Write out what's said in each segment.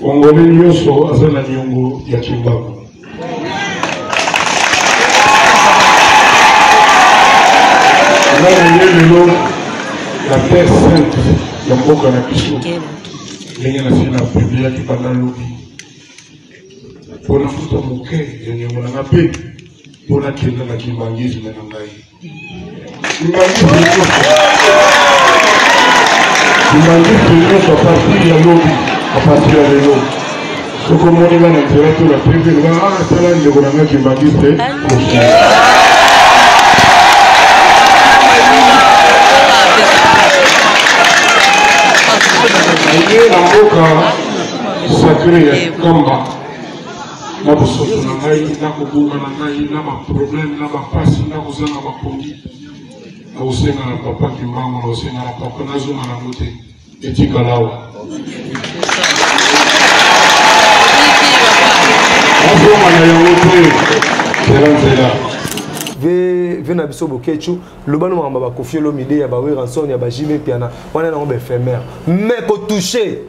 Congolais nyonso aza na niongo ya Kimbangu. La terre sainte ya mboka na biso ndenge nasina publiaki banda lobi mpona futa moke ya niongo na nga mpe mpona kenda na kimbangisme na ngai. Kimbangisme nyonso apartir ya lobi apartir ya lelo soko omoni nga na nzela to na prive nga tala ndeko na nga kimbangisme aye na mboka sacré ya Kamba na bosoto na ngai na kobunga na ngai na baproblème na bapasi na kozanga bapongi na kosenga na papa Kimbangu na kosenga na papa nazonga na mote etikalawa nazonga na yango te nzela ve na biso bokechu lobano mamba ba Koffi Olomide ya ba Weranson ya ba Jimé Piana wana na ngombe éphémère mais ko toucher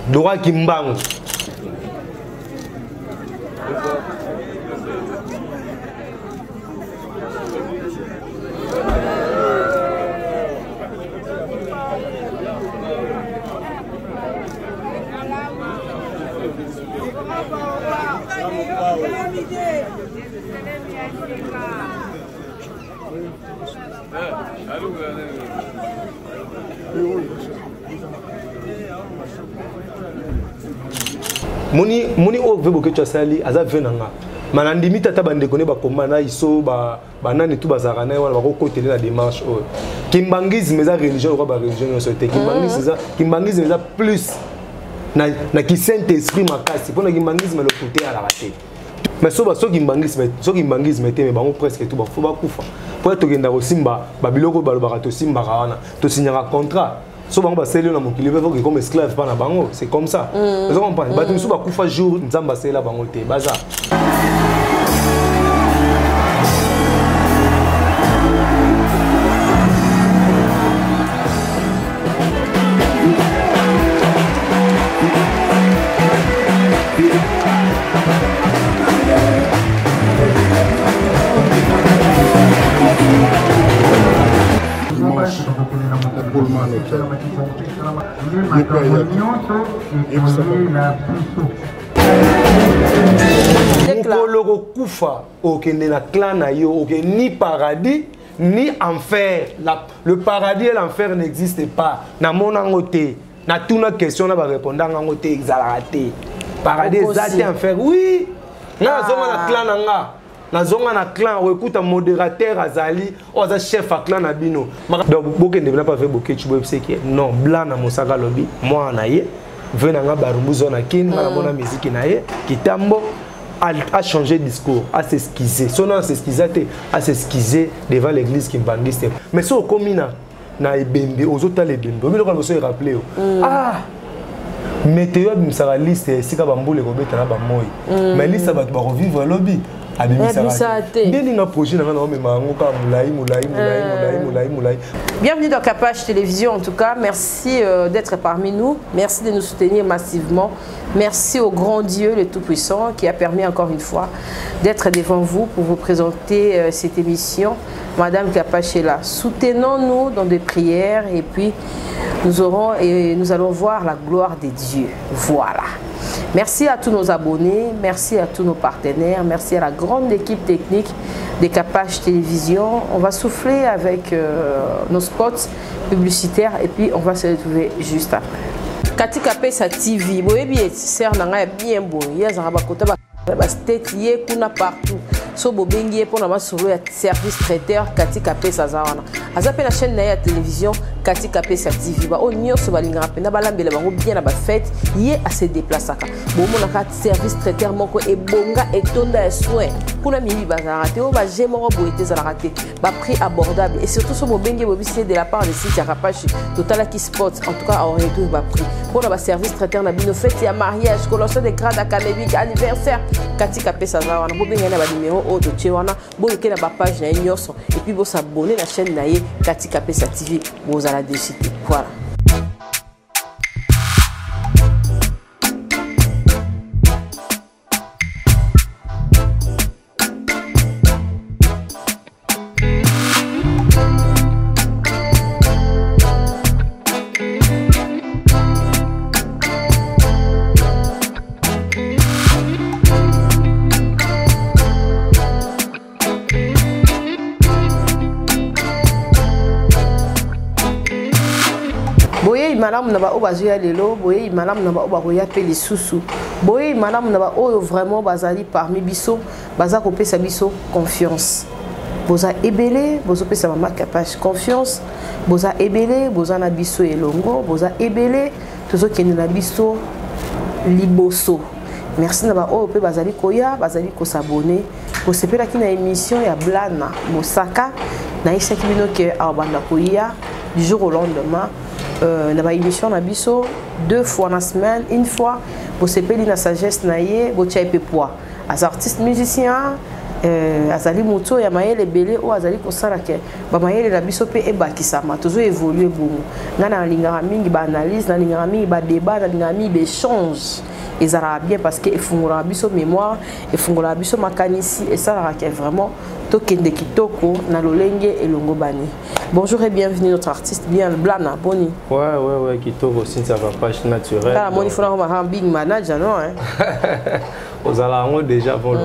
droit Kimbangu Moni o vebo ke sali aza venanga manandimi tata bande kone ba komana iso ba nani tu bazara na wana ba ko côté la démarche o kimbangisme za religion ko ba religion so te kimbangisme za plus na ki saint esprit makasi pona kimbangisme le côté à la raté mais so kimbangisme te me bango presque tout ba fo ba kufa po to genda ko simba ba biloko ba lo ba to simba wana to signera contrat. So bango baseli na mokili vevo que comme esclave pas na bango c'est comme ça vous comprenez ba tout ba kufa jour nzamba sela bango te baza Mokolo kufa okende na clan na yo ok ni paradis ni enfer le paradis et l'enfer n'existe pas na monango te na tuna question na ba répondre ngo te exalate paradis ezate enfer oui na zonga na clan na nga na zonga na clan o écoute modérateur azali o za chef a clan na bino donc bokende na pas faire bokechu bobseki non blanc na mosaka lobi moi na ye venanga barumbu zona kin na mona musique na ye kitambo a changé de discours, à s'esquiser. Son nom s'esquiser, à s'esquiser devant l'église qui me mais si on commune na ebembe, aux autres les bembe, mais on se rappeler. Ah, météo bimsara liste, si ka bamboule ko beta na ba moi. Mais liste va revivre lobby. Bienvenue dans Capage Télévision en tout cas. Merci d'être parmi nous. Merci de nous soutenir massivement. Merci au grand Dieu, le Tout-Puissant, qui a permis encore une fois d'être devant vous pour vous présenter cette émission. Madame Capage est là. Soutenons-nous dans des prières et puis nous allons voir la gloire de Dieu. Voilà. Merci à tous nos abonnés, merci à tous nos partenaires, merci à la grande équipe technique de Capage Télévision. On va souffler avec nos spots publicitaires et puis on va se retrouver juste après. Kati Kapesa TV, boye bien, sert nanga bien bon. Hier ça va côté ba state yé kuna partout. So bobengi pour na solo ya service traiteur Kati Kapesa zawana. Azape la chaîne na ya télévision Kati Kapesa TV ba o nyonso balinga pena balambela bango bien na ba fête yé à se déplacer ka. Bo mona ka service traiteur moko e bonga et tonda soin. Kuna mimi bazara te o ba jemoro boete za la raté. Ba prix abordable et surtout so bobengi bobisi de la part de site Capage Total qui spot en tout cas on retrouve ba prix. Pour la service traiteur na bino fête ya mariage, collation de grade académique, anniversaire Kati Kapesa zawana bobenga na ba numéro o de Tchewana boke na ba page na nyonso et puis bo s'abonner la chaîne na ye Kati Kapesa TV bo za la décide voilà. malamu na ba obazoya lelo boye malamu na ba obakoya pe les susu boye malamu na ba oyo vraiment bazali parmi biso baza kopesa biso confiance boza ebele bozo pesa mama capage confiance boza ebele boza na biso elongo boza ebele tozo kende na biso liboso merci na ba oyo pe bazali koya bazali ko s'abonner ko sepela ki na émission ya Blana Mosaka na isaki bino ke abanda koya du jour au lendemain na ba émission na biso 2 fois na semaine une fois pour sepeli na sagesse na ye bo tia pe poids as artistes musiciens azali moto ya mayele belé o azali kosala ke ba mayele na biso pe ebakisama tozo évoluer bongo ngana lingara mingi ba analyse na lingara mingi ba débat na lingara mingi ba échange ezara bien parce que efungura biso mémoire efungura biso makanisi et ça la vraiment tokende kitoko na lolenge elongo bani. Bonjour et bienvenue notre artiste bien Blana Boni. Ouais kitoko si ça va pas naturel. Là moni fona ma big manager non hein. Aux alarmes déjà vont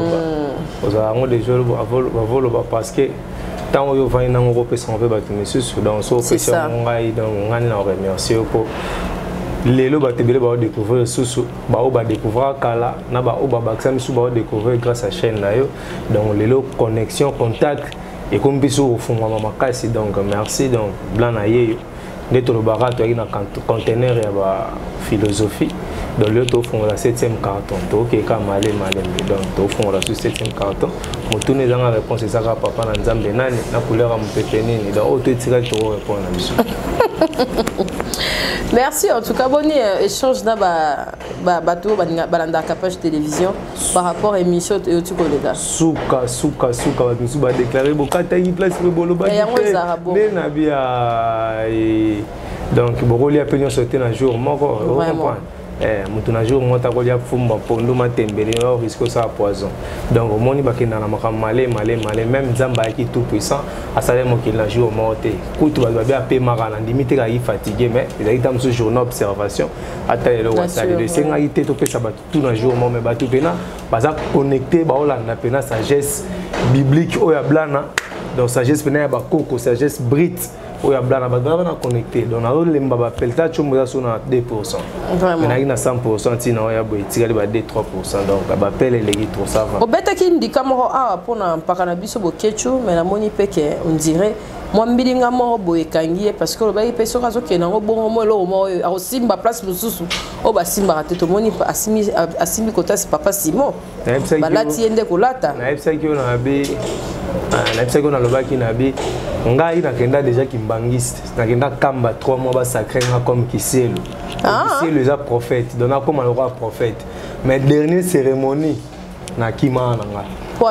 aux alarmes déjà vont parce que tant que vous venez on peut s'en faire battre monsieur dans son pression ngai dans ngani na remercier pour les lots batebele ba découvrir sous ba o ba découvrir kala na ba o ba baksa sous ba découvrir grâce à chaîne là yo donc les lots connexion contact et comme biso au fond mama kasi donc merci donc Blana yeyo neto lo barato na conteneur ya ba philosophie dans le to fond la 7e carton to ke ka malé donc to fond la 7e carton motune zanga réponse ça ka papa na nzambe nani na couleur ya mpepeni ni donc auto tira to répondre na biso. Merci en tout cas Boni échange na bato balanda capage télévision par rapport à émission et tu connais souka biso ba déclarer bokata yi place bolo ba na bia donc bokoli opinion sauter na jour moko comprendre mutu na jour mota ko lia fumba pondo matembele au risque ça poison donc au moni bakenda na makam malé même zamba qui tout puissant asale mo ki na jour morte kutu ba bia pe marana limite ka yi fatigué mais il a été dans ce journal observation ata le wasali de senga ité to pesa ba tout na jour mo me ba tout pena baza connecté ba olanda pena sagesse biblique o ya Blana donc sagesse pena ba koko sagesse brite o ya Blana ba na connecté donc na lemba ba pelta chombo so na 2%. Vraiment. Mais na 100% tina o ya bo itikali ba 2-3% donc ba pele legi trop ça va. Obeta ki ndika mo a pona mpaka na biso bo kechu mais na moni peke on dirait moi mbilinga mo bo ekangie parce que ba ipeso kazo ke na ngo bongo mo lo mo a simba place mususu o ba simba rateto moni asimi kota si papa Simon. Ba lati ende kolata. Na epsa ki ona be na epsa ki ona lobaki na be ngai nakenda déjà kimbangiste nakenda kamba 3 mois ba sacré comme Kiselo. Kiselo est un prophète donc comme le roi prophète mais dernière cérémonie na kimana nga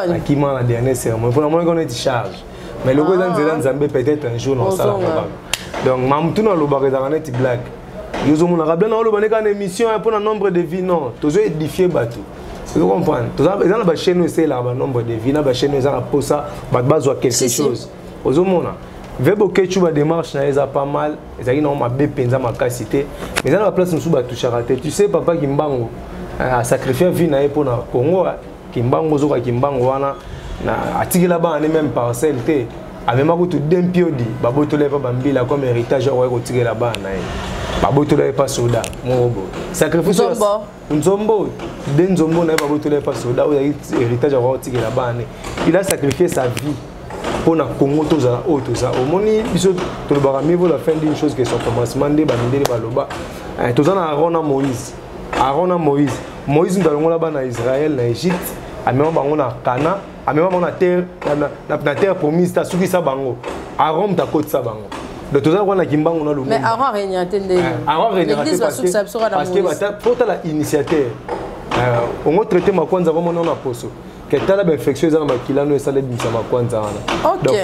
na kimana dernière cérémonie pour moi qu'on est charge mais le gars dans Zambie peut-être un jour dans ça donc mamtu na lo ba dans net blague yozo mona rabla na lo ba neka émission pour un nombre de vies non toujours édifier bateau. Vous comprenez tout ça dans la chaîne c'est là nombre de vies na ba chaîne ça pour ça ba besoin quelque chose aux hommes Vebo kechu ba démarche na eza pas mal ezaki na ma be penza makasité mais dans la place nous ba toucher raté tu sais papa Kimbango a sacrifié vie na pour na Congo Kimbango zo ka Kimbango wana na atikela ba ne même parcelle té amema ko tout d'un piodi ba botole pa bambila comme héritage wa ko tikela ba na ba botole pa soda mobo sacrifice nzombo denzombo na ba botole pa soda o héritage wa ko tikela ba ne il a sacrifié sa vie pour na Congo toza o toza au moni biso to le barami pour la fin d'une chose que son commencement de bandeli baloba toza na Moïse ndalongo la ba na Israël na Égypte amema bango na Cana amema bango na terre promise ta suki sa bango Aaron ta côte sa bango de toza ko na kimbango na lumu mais Aaron régna tende parce que faut la initiateur on va traiter ma kwanza vraiment na poso que tala infection za na makilano esale bimisa makwanza wana donc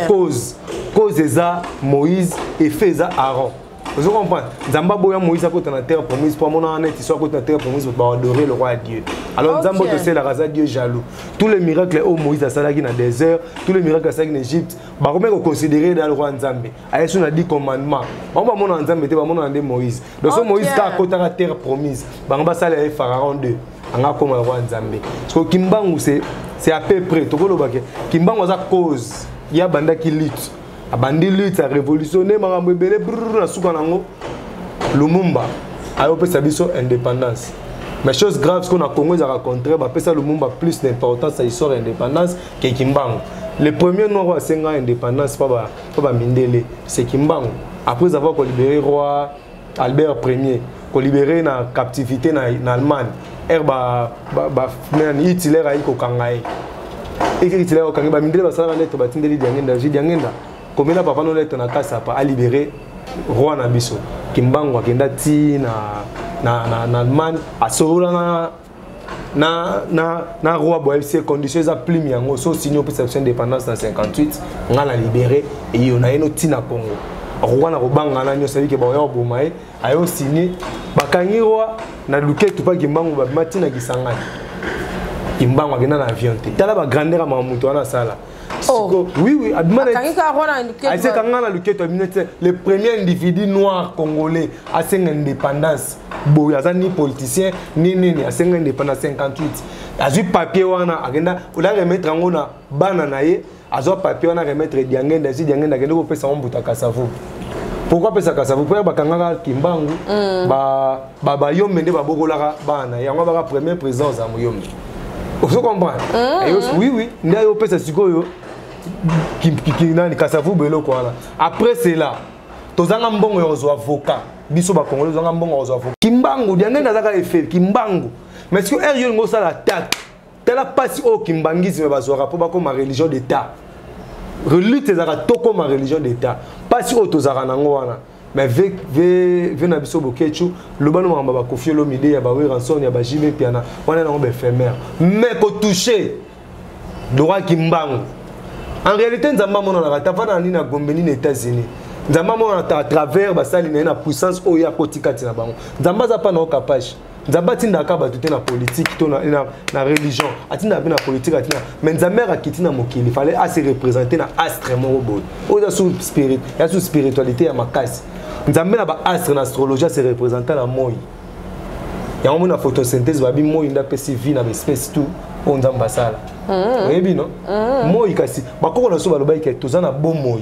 cause eza Moïse et fait eza Aaron. Vous comprenez? Zamba boya Moïse a côté na terre promise pour mon année qui soit côté na terre promise pour adorer le roi Dieu. Alors Zamba to c'est la race Dieu jaloux. Tous les miracles au Moïse a salaki na désert, tous les miracles a salaki en Égypte, ba comment considérer dans le roi Nzambe. Aye sur na 10 commandements. On va mon Nzambe te ba mon ande Moïse. Donc ce Moïse ka côté na terre promise. Ba ngba sala e Pharaon 2. Anga comme le roi Nzambe. Parce que Kimbangu c'est à peu près to ko lobake. Kimbangu za cause. Il y a banda qui lutte. Abandi lutte a révolutionné marambo ebele brrr na suka nango Lumumba a opé sa biso indépendance. Mais chose grave, ce qu'on a Congo a rencontré, bah ça Lumumba plus d'importance à l'histoire indépendance que Kimbangu. Le premier nom à 5 ans indépendance pas Mindele, c'est Kimbangu. Après avoir libéré roi Albert Ier, libéré na captivité na Allemagne, Hitler a eu Kangaï. Hitler a Kangaï, Mindele va s'arrêter lettre batindeli Diangenda. Comme là papa no lettre na kasa pa a libéré roi na biso. Kimbangu akenda ti na Allemagne a sorola na roi boy ces conditions za plume yango so signé pour cette indépendance en 58 on a libéré et on a eno ti na Congo roi na robanga na nyo sabi ke ba yo bomae ayo signé bakangi roi na luketu pa Kimbangu ba matina kisangani Kimbangu akenda na avion te tala ba grandeur ma muto wana sala. Oh. Oui, le premier individu noir congolais à 5 indépendance. Bon, il y a ni politicien, ni à 5 indépendance 58. Il y a papier, on a remettre en on a bananaye, il y a papier, on a remettre Diangenda, Diangenda, qui nous fait ça en bouta Kassavou. Pourquoi peut ça Kassavou? Pour Bakanga Kimbangu, Yom Mende Babogolara Bana, il y a un premier présence à Mouyom. Vous comprenez? Oui, il y a un peu de sucre. Après c'est là, tous un bon avocat, biso ba congolais un bon avocat. Kimbangu, Diangenda zaka effet Kimbangu. Mais ce que Ariel Ngosa l'attaque, telle pas si au Kimbangisme bazora pour comme ma religion d'État. Relute zaka to comme ma religion d'État. Pas si au tozara nango wana. Mais ve na biso bokechu, le bano mamba ba kofie lo mide ya ba we ranson ya ba jibe piana. Wana na ngombe éphémère. Mais ko toucher droit Kimbangu. En réalité, nous avons dit que les États-Unis. Nous avons à travers la puissance où il y a Kotikati. Nous avons pas de capacité. Nous avons dit que la politique, la religion, la politique. Mais nous avons quitté la Mokili. Il fallait se représenter dans l'astre. Il y a sous spiritualité, il y a ma casse. Nous avons l'astre, l'astrologie, se représenter la Moï. Il y a une photosynthèse, il y a une vie, une espèce tout. On a basala. Oui bien non. Moi ikasi. Ba ko na so ba loba ke tozana bon moi.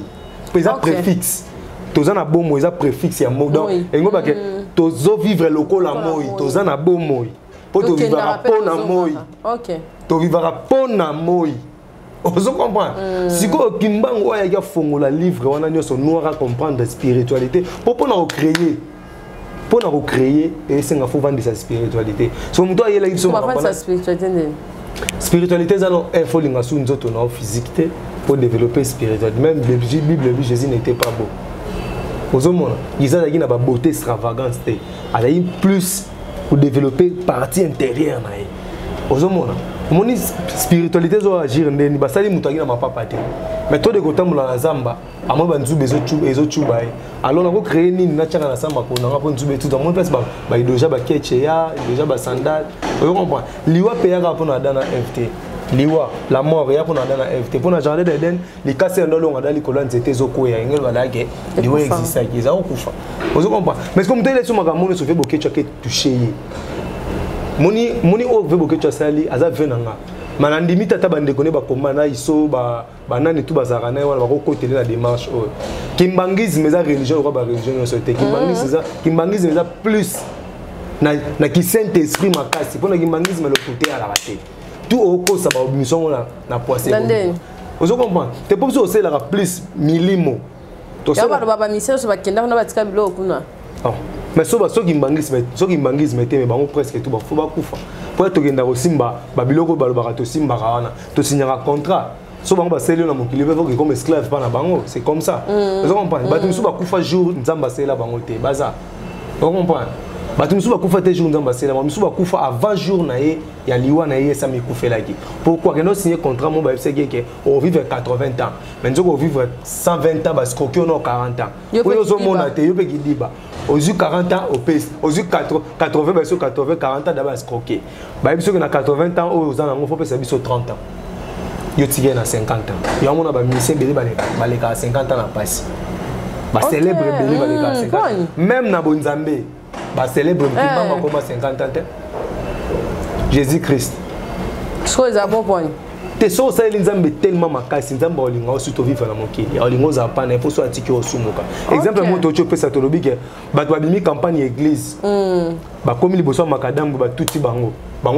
Pesa préfixe. Tozana bon moi, ça préfixe ya mot donc. Et ngo ba ke tozo vivre lokola moi, tozana bon moi. Po to vivra pona moi. OK. To vivra pona moi. Vous comprenez? Si ko Kimbangu ya fongola livre wana nyoso noir à comprendre spiritualité pour créer. Pour nous recréer et c'est un faut vendre sa spiritualité. So muto ayela iso ma vendre sa spiritualité. Spiritualité ça non info linga sou nous autres non physique pour développer spiritualité. Même Bible Jésus n'était pas beau. Aux hommes ils ont une beauté extravagante. Elle a eu plus pour développer partie intérieure na. Aux hommes mon spiritualité zo agir ndeni basali muto agina mapapa te. Mais toi de kotambola na zamba amo banzu bezo chuba alors on va créer ni na tchaka na samba ko na ngapo nzube tout dans mon place ba déjà ba kecheya déjà ba sandal vous comprenez liwa paya ka pona dana FT liwa la mort ya pona dana FT pona jardin d'Eden les casser ndolo ngada likolo nzete zoko ya ngelo balage liwa existe ki za okufa vous comprenez mais comme tele sur magamono so fait bokecha ke toucher moni o ve bokecha sali aza venanga manandimi tata bande kone ba komana iso ba nani tout bazara na wana ba ko côté la démarche o kimbangisme za religion ko ba religion so te kimbangisme za plus na ki saint esprit makasi pona kimbangisme le côté à la raté tout au ko sa ba mission na poisser vous comprenez te pour ça c'est la plus milimo to ça ba mission so ba kenda na ba tika bilo kuna mais so kimbangisme te mais bango presque tout ba faut ba kufa pour to kenda ko simba ba biloko ba lobaka to simba wana to signera contrat so bango ba seli na mokili veut comme esclave pas na bango c'est comme ça vous comprenez ba tumsu ba kufa jour nzamba sela bango te baza vous comprenez ba tumsu ba kufa te jour nzamba sela ba tumsu ba kufa avant jour na ye ya liwa na ye ça me kufela ki pourquoi que no signer contrat mo ba fsege ke on vivre 80 ans mais nzoko vivre 120 ans ba scroquer no 40 ans pour yo mona te yo pe kidiba aux 40 ans au PS aux 80 40 ans d'abord escroquer ba biso que na 80 ans aux ans faut pesa biso 30 ans yo tigé na 50 ans yo mona ba ministère belé baleka 50 ans na passe ba célèbre belé baleka 50 ans même na bonzambe ba célèbre kimba comme 50 ans Jésus Christ chose à bon point te so ça nzambe tellement makasi nzambe olinga osuto vivre na mokili olingo za pana il faut so atiki osumuka exemple moto cho pesa tolobi ke bato babimi campagne église ba komi liboso makadambo ba tuti bango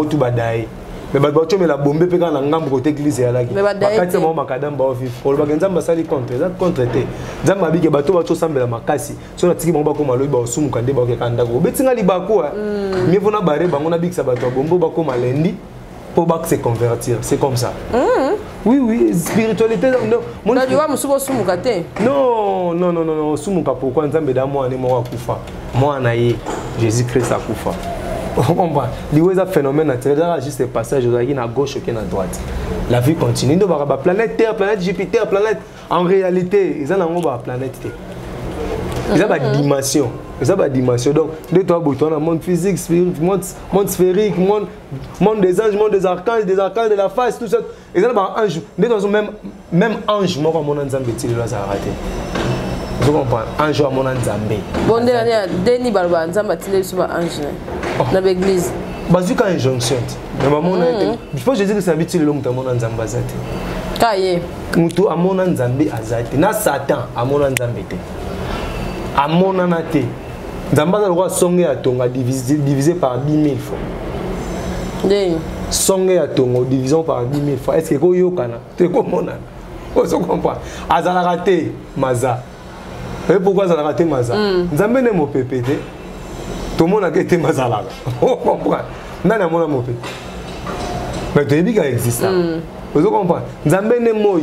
tu badai mais bato cho mela bombe pe kana ngambo côté église ya laki bakati mo makadambo ba vivre pour ba nzambe sali contre ça contre te nzambe abike bato ba cho sambela makasi so na tiki bango ba koma lobi ba osumuka nde ba ke kanda ko betinga libakwa mieux vona bare bango na bikisa bato bombo ba koma lendi pour se convertir, c'est comme ça. Oui, spiritualité. Non, non, Sumuka, pourquoi Nzambe da moi, moi, Koufa. Moi, naïe, Jésus-Christ a Koufa. On comprend. Il y a un phénomène naturel, juste le passage à gauche ou à droite. La vie continue. Nous avons la planète Terre, planète Jupiter, planète. En réalité, ils ont la planète Terre. Ils ont une dimension. Ça va dimension. Donc, deux trois boutons, monde physique, monde sphérique, monde des anges, monde des archanges de la face, tout ça. Ils ont un ange. Même ange, moi, mon Nzambe, tu l'as raté. Vous comprenez? Ange, mon Nzambe. Bon, Denis Barba, Nzambe, tu l'as sur ange. Dans l'église. Bazuka injonction. Il faut que je dise que c'est habitué le monde à mon Nzambe azate. Kaye. Mutu à mon Nzambe azate. Na Satan à mon Nzambe te. À mon anate. Nzamba le roi songe à tonga divisé par 10 000 fois. Songe à tonga division par 10 000 fois. Est-ce que vous yokana? Tu comprends? Vous comprenez? Azala raté maza. Et pourquoi azala raté maza? Nzambe ne mo pépété. Tout le monde a été maza là. Vous comprenez? Nana mona mo pépé. Mais tu dis qu'il existe. Vous comprenez? Nzambe ne moi.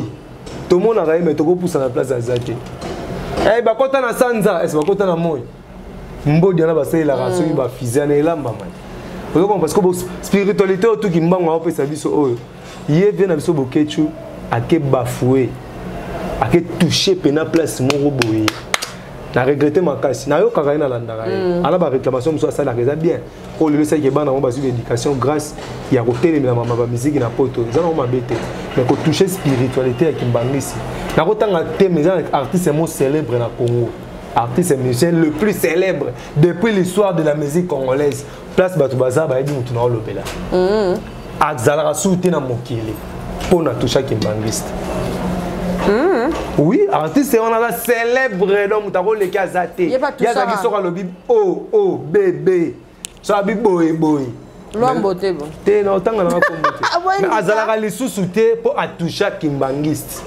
Tout le monde a raté mais tu peux pousser à la place d'Azate. Eh bah quand on a sanza, est-ce que quand on a moi? Mbodi na basai la raso ba fizana elamba man. Vous comprenez parce que spiritualité tout qui mbango a pesa biso oyo. Yé vient na biso bokechu ake bafoué. Ake toucher pena place mon roboye. Na regretter makasi. Na yo kaka ina landaka. Ala ba réclamation so ça la reza bien. Ko le sai ke bana mo basu l'éducation grâce ya ko telemela mama ba musique na poto. Nzana mo mabete. Mais ko toucher spiritualité ya kimbangisi. Na ko tanga thème les artistes mo célèbre na Congo. Artiste et musicien le plus célèbre depuis l'histoire de la musique congolaise. Place Batoubaza, bah dit mutu na olobela. Azala souté na mokili. Pour na toucha kimbangiste. Oui, artiste on a la célèbre donc mutako le kazate. Il y a qui sort le bib oh bébé. So abi boy. Loambote bon. Té na tanga na kombote. Mais azala li souté pour atoucha kimbangiste.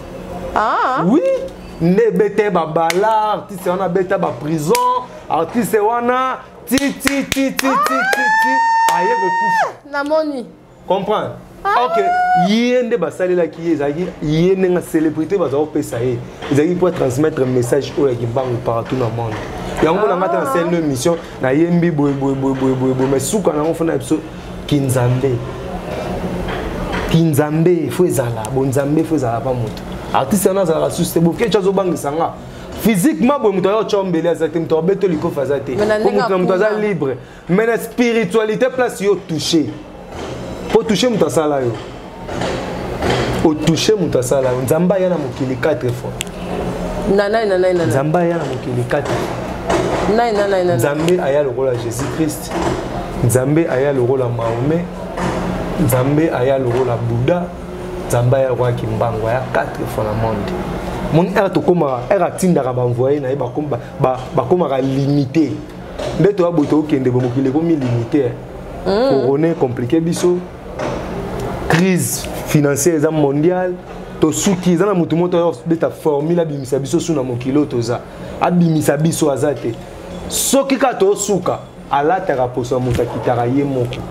Ah. Oui. Ne bete babala, artiste wana beta ba prison, artiste wana ti aye ko kufa. Na moni. Comprends? OK, yende basali la ki ezaki yende nga célébrité bazo pesa ye. Ezaki pour transmettre un message au Kimbangu partout dans le monde. Yango na ngata na scène mission na yembi boy mais suka na ngofona episode Kinzambe faut ezala, bonzambe faut ezala pa moto. Artiste na za la susté bo kecha zo bangi sanga physiquement bo muto yo chombeli azate muto beto liko fazate ko muto za libre mais la spiritualité place yo toucher pour toucher muto sala yo au toucher muto sala nzamba yana mokili 4 fois nana nzamba yana mokili 4 nana nzambe aya le rôle à Jésus Christ nzambe aya le rôle à Mahomet nzambe aya le rôle à Bouddha Zamba ya roi Kimbangu ya 4 fois na monde. Mon air to koma air atinda ka ba envoyer na ba koma ka limité. Ndeto ya boto okende bo mokile ko mi limité. Corona compliqué biso. Crise financière mondiale. To suki za na mutu moto yo beta formule bimisa biso suna mokilo toza. Abimisa biso azate. Soki ka to suka alata ka poso muta kitara ye moko.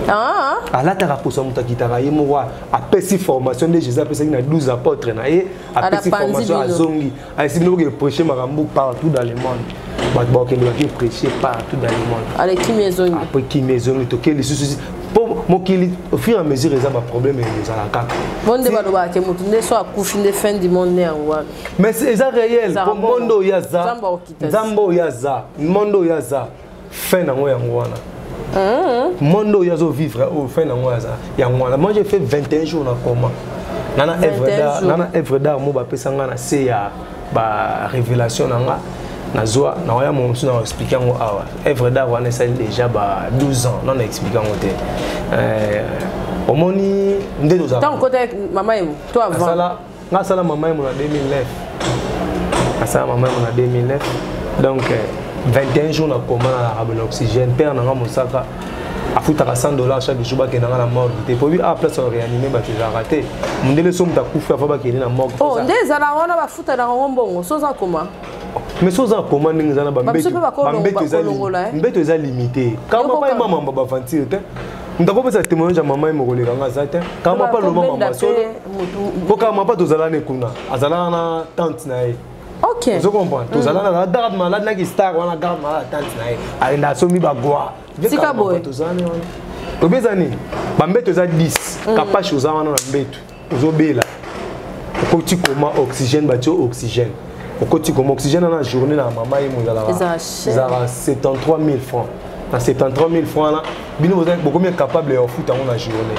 Ah. Ala ta raposa muta kitara ye mo wa apesi formation de Jésus apesi na 12 apôtres na ye apesi formation azongi asi bino ke prêcher makambo partout dans le monde ba ke bino ke prêcher partout dans le monde ale kimezongi après kimezongi to ke les soucis pour mokili au fur et à mesure les problème les ala kaka bonde ba do ba ke mutu ne so akufi de fin du monde ne angwa mais c'est réel pour mondo yaza mondo yaza fin na ngoya ngwana Mondo yazo vivre au fin de moi moi j'ai fait 21 jours dans coma. Nana œuvre d'art mo ba pesanga na c'est ya ba révélation nanga Nazwa, na waya mon sou na expliquer ngo awa. Œuvre d'art wana ça déjà 12 ans. Non expliquer ngo té. Omoni ndeto za. Tant côté maman et toi avant. Sala maman et en 2009. Sala maman en 2009. Donc 21 jours na coma na rabel oxygène père na mosaka. Afutaka $100 chaque jour ba kenanga na morgue. Té pour lui à place réanimer ba tu raté. Mundele somme ta kufa fa ba kene na morgue. Oh ndeza na wana ba futa na ngombongo soza koma. Mais soza koma ninga na ba mbeto eza limité. Kama pa mama ba fantir te. Ndako pesa témoignage ya mama imokole kanga zate. Kama pa lo mama solo. Poka mama pa tozala ne kuna. Azala na tante na ye. OK. Vous comprenez? Tozala na garde malade na ki star wana garde malade tante na ye. Alinda somi ba gwa. Tika boy. Tozana wana. Obezani. Ba mbeto eza 10. Kapache oza wana na mbeto. Ozobela. Okoti koma oxygène ba tio oxygène. Okoti koma oxygène na journée na mama imozala. Ezara 73 000 francs. Na 73 000 francs là, bino vous êtes beaucoup mieux capable de foutre en la journée.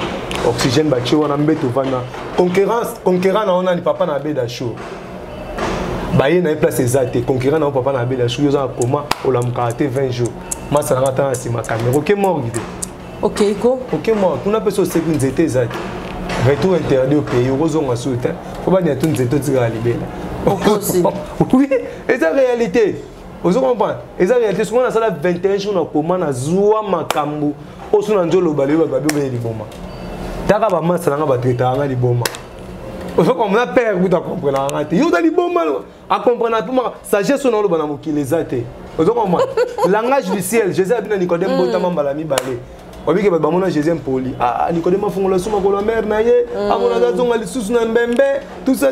Oxygène ba tio wana mbeto vana. Conquérant na ona ni papa na beda show. Ba ye na place exacte. Conquérant na papa na beda show yo za koma ola mkate 20 jours. Masa na ta si ma caméra. OK mort guide. OK iko. OK mort. Kuna peso sekunde zete exacte. Retour interdit au pays. Rozo nga souta. Faut pas dire tout nzeto tira libela. Oui, et c'est la réalité. Vous comprenez? Et ça réalité, souvent on a 21 jours na koma na zuwa makambu. Osu na njolo bale ba babi ba liboma. Taka ba masa nga ba traiter nga liboma. Vous comprenez? Père vous comprendre nga te. Yo da liboma a comprendre tout sagesse na lo bana mokile zate. Vous comprenez? Langage du ciel, Jésus a dit na Nicodème botama mbala mi balé. Obike ba mona Jésus impoli. Ah Nicodème fongola suma ko la mère na ye. Amona za zonga lisusu na mbembe, tout ça.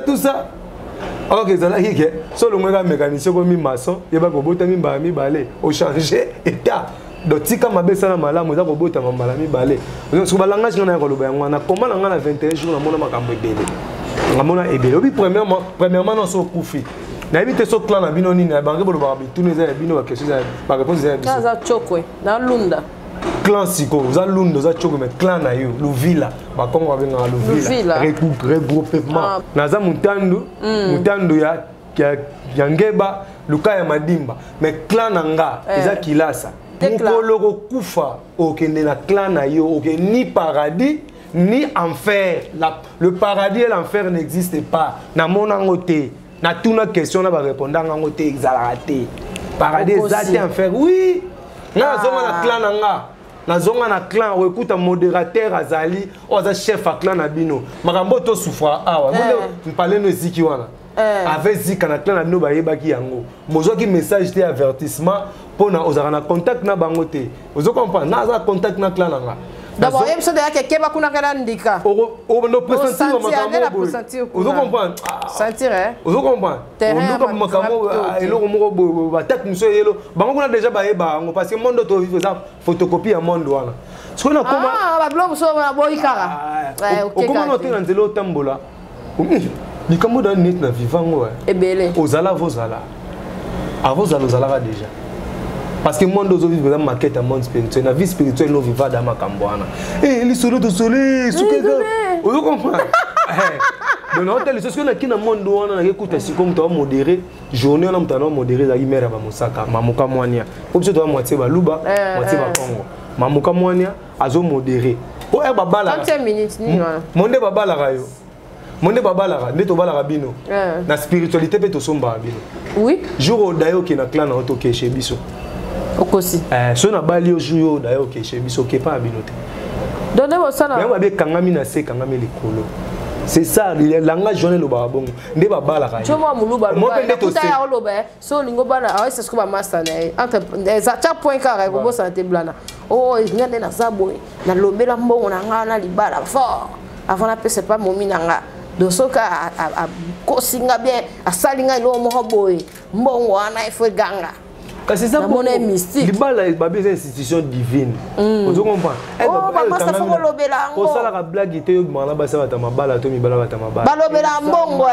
Alors que ça là qui est solo moi mécanicien comme maçon il va kobota mimba mi balé au changer état donc tika mabesa na malamu za kobota mambala mi balé donc sur langage na ko loba ngwana comment na ngana 21 jours na mona makambo ebele ngamona ebele obi premièrement non so kufi na ebite so clan na bino nini na bange bolo ba bitune za bino ba question ba réponse za za chokwe na lunda clan siko za lunda za chokwe mais clan na yo luvila ba kongo ba nga luvila regroupement na za mutandu ya ngeba luka ya madimba mais clan nanga eza kilasa mukolo ko kufa okende na clan na yo ok ni paradis ni enfer le paradis et l'enfer n'existe pas na monango te na tuna question na ba répondre ngango te exalaka te paradis ezate enfer oui na zonga na clan nanga na zonga na clan o écoute modérateur azali o za chef a clan na bino makambo to souffra awa mo parler no ziki wana avec zika na clan na bino ba yebaki yango mozo ki message te avertissement pona ozara na contact na bango te ozo comprendre na za contact na clan nanga d'abord émission de la keba kuna kala ndika o no pressentir makambo ozo comprendre sentir hein ozo comprendre on do makambo eloko moko ba tête muso yelo bango kuna déjà ba yeba ngo parce que monde to vivre ça photocopie ya monde wana ce qu'on a comment ba blog so ba boikara OK comment noter na nzelo tambola likambo da net na vivango ebele ozala vozala avozala ozala déjà parce que monde ozo vivre dans maquette à monde spirituel na vie spirituelle no viva dans makambo wana li solo to soleil sukeka ozo comprendre donc on telle chose que na kina monde wana na écoute si comme to modéré journée on mtano modéré za imera ba musaka mamuka mwania comme ça to moitié ba luba moitié ba kongo mamuka mwania azo modéré o e babala 30 minutes ni wana monde babala rayo monde babala nde to bala bino na spiritualité pe to somba bino oui jour dayo ki na clan na to ke chez biso okosi so na bali ojuyo dayo ke chez biso ke pa binote donne moi ça na même avec kangami na se kangami likolo c'est ça le langage journée lo ba bongo nde ba bala ka jo mo muluba lo ba kuta ya lo ba so lingo bana a c'est ce que ba master na entre za cha point ka ko bo santé blana oh ngane na zabo na lobela mbongo na ngana libala fort avant la paix c'est pas momi nanga donc soka a kosinga bien a salinga lo mo boy mbongo ana ifo ganga. C'est ça pour mystique. Libala est une institution divine. Vous comprenez? Pour ça la blague était yo mala ba ça ta mabala to mi bala ta mabala. Balobela mbongo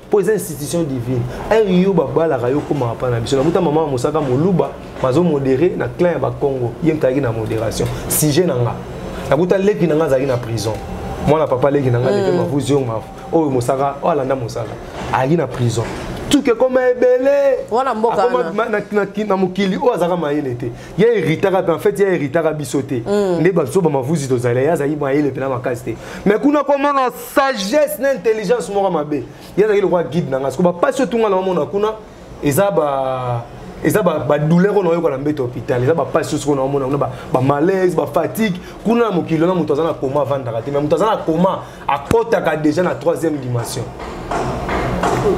pour une institution divine. Un yo ba bala ka yo koma pa na biso. Na muta mama mosaka moluba mazo modéré na clan ba Congo. Yem tagi na modération. Sujet nanga. Na muta leki nanga zaki na prison. Moi na papa leki nanga leki ma fusion ma. Oh mosaka, oh alanda mosaka. Ali na prison. tout que comme ebele wana mboka na mokili o azaka mayele te ya héritaka en fait ya héritaka bisoté ne ba so ba mavuzi to zala ya zayi mayele pena makasi te mais kuna comment na sagesse na intelligence moko mabe ya zayi le roi guide na ngasko ba pas surtout ngala mona kuna eza ba douleur on oyo na mbeto hôpital eza ba pas surtout na mona ba malaise ba fatigue kuna mokili na muto azana koma vanda te mais muto azana koma akotaka déjà na 3e dimension.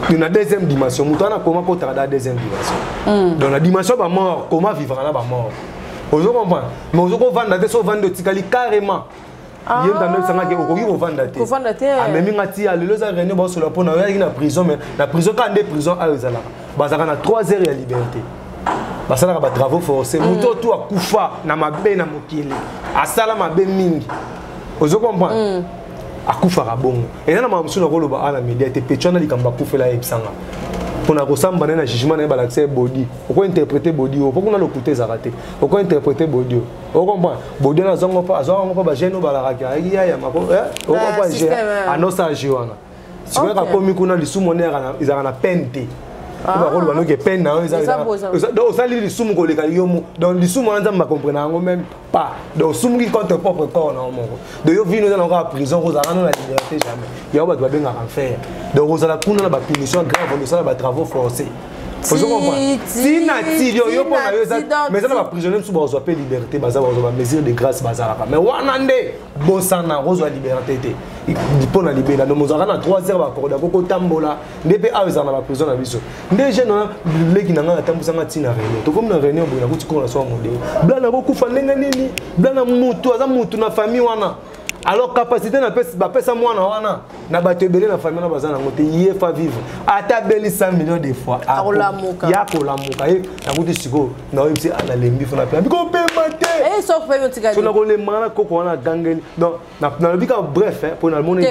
Dans la 2e dimension, nous avons comment dans la 2e dimension. Dans la dimension de mort, comment vivre là mort. Vous comprenez? Mais vous comprenez que vous vendez carrément. Il y a des gens qui ont vendu. Même si il y a des gens qui ont sur la peau, il y a prison, mais la prison quand des prisons à eux là. Bah ça a 3 heures de liberté. Bah ça a des travaux forcés. Muto tout a kufa na mabe na mokili. Asala mabe mingi. Vous comprenez? Akufara bongo et na mamusu na koloba ala media te petchana likamba kufela ebsanga pona kosamba na jugement na balaxé body oko interpréter body o pokuna lokuté zarate oko interpréter body o comprend body na zongo pa ba geno balaraka ya mako o comprend je anosa jiwana sikoya ka komi kuna lisumu nera izaka na pente ba kolo bano ke peine na donc ça li lisumu ko le kaliomo donc lisumu na nzamba comprendre ngo même pas donc sumu qui compte propre corps na moko de yo vino na nga prison ko zaka na liberté jamais ya ba doit benga enfer donc ko zala kuna na ba punition grave on ça ba travaux forcés. Vous comprenez? Si natil yo pona yo ça mais ça ba prisonnier sous ba pe liberté ba za ba mesure de grâce ba za mais wanande bosana rozo liberté te pona libéra donc mozaka na 3 heures ba koda ko tambola ndebe aweza na ba prison na biso déjà na leki na nga tambusa nga tina réunion to comme na réunion bo na kuti ko na so modelo blana ko kufa lenga nini blana mutu aza mutu na famille wana. Alors capacité na pesa mwana wana na bato ebele na famille na bazana ngote yefa vivre ata beli 100 millions de fois akolamuka ya kolamuka e na kuti siko na oyebisi ana lembi fona pe biko pema te eh so pe motika so na ko le mana koko wana gangeli donc na lobika bref pour na mona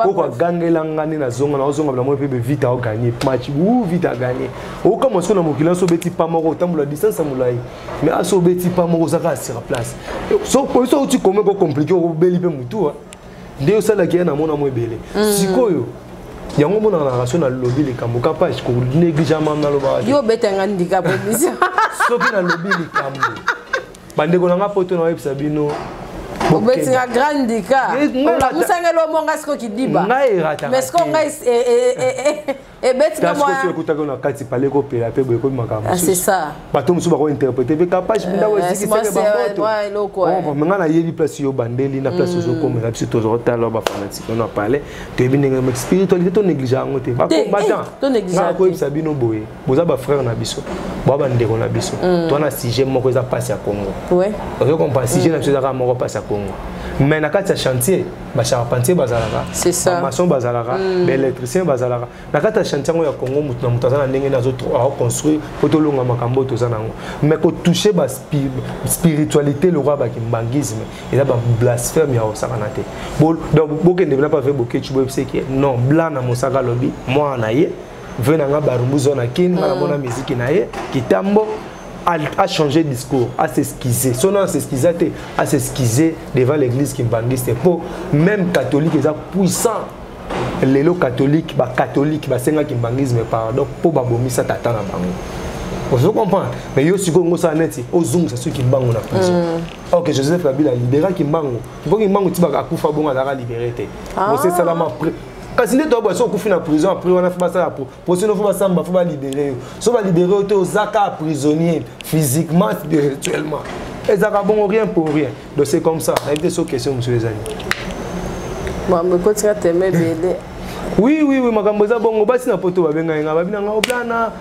koko gangela ngani na zonga na zonga na mo pe vite a gagner match ou vite a gagner o comme so na mokila so beti pa moko tambola distance mulai mais aso beti pa moko zaka sur place so pour ça tu comment ko compliqué ko beli pe mutu ndio sala kia na mona mwebele sikoyo yango mona na relation na lobby le kambo kapage ko négligement na loba yo betenga ndika police so bi na lobby le kambo bande ko nga poto na websa bino betenga grand ndika la musangelo monga siko kidiba mais siko nga et betenga moi parce que tu écoutes na kati pale ko pela pe boy ko makambo c'est ça bato musu ba ko interpréter be kapage binda weziki seke baboto ouais loko on menga na yebi place yo bandeli na place zo comme na biso toujours talo ba fanatique on a parlé to yebi nga spiritualité to négliger ngote ba combattant to négliger ko yebisa bino boye boza ba frère na biso ba ndeko na biso to na sujet moko za passe ya Congo ouais on comprend sujet na biso za moko passe ya Congo mais na kati ya chantier ba charpentier bazalaka c'est ça maçon bazalaka électricien bazalaka na kati ya chantier ya Congo mutu na mutazana ndenge na zo construire poto longa makambo to za nango mais ko toucher ba spiritualité le roi ba kimbangisme et là ba blasphème ya osakana te donc bokende bina pas fait boké tu boye que non blanc na mosaka lobby moi na ye vena nga barumbuzo na kin na mona musique na ye kitambo a changé de discours, a s'esquiser. Son nom s'esquiser, a s'esquiser devant l'église qui mbangiste. Pour même catholique, ils sont puissants. Les lots catholiques, les catholiques, ils sont mbangiste, pardon, pour babomi ça t'attend à bango. Vous comprenez? Mais yo si vous ça net, au zoom c'est ceux qui mbangent la prison. Ok, Joseph Kabila libéra qui mbangent. Il faut qu'il mbangent tu vas akufa bon à la liberté. C'est ça la kasi nde to boso kufi na prison après on a fait ça pour sinon faut pas samba faut pas libérer so va libérer to zaka prisonnier physiquement spirituellement et zaka bon rien pour rien donc c'est comme ça la vie c'est question monsieur les amis bon mais quand tu as t'aimer bélé oui makambo za bongo basi na poto ba benga nga ba binanga oplana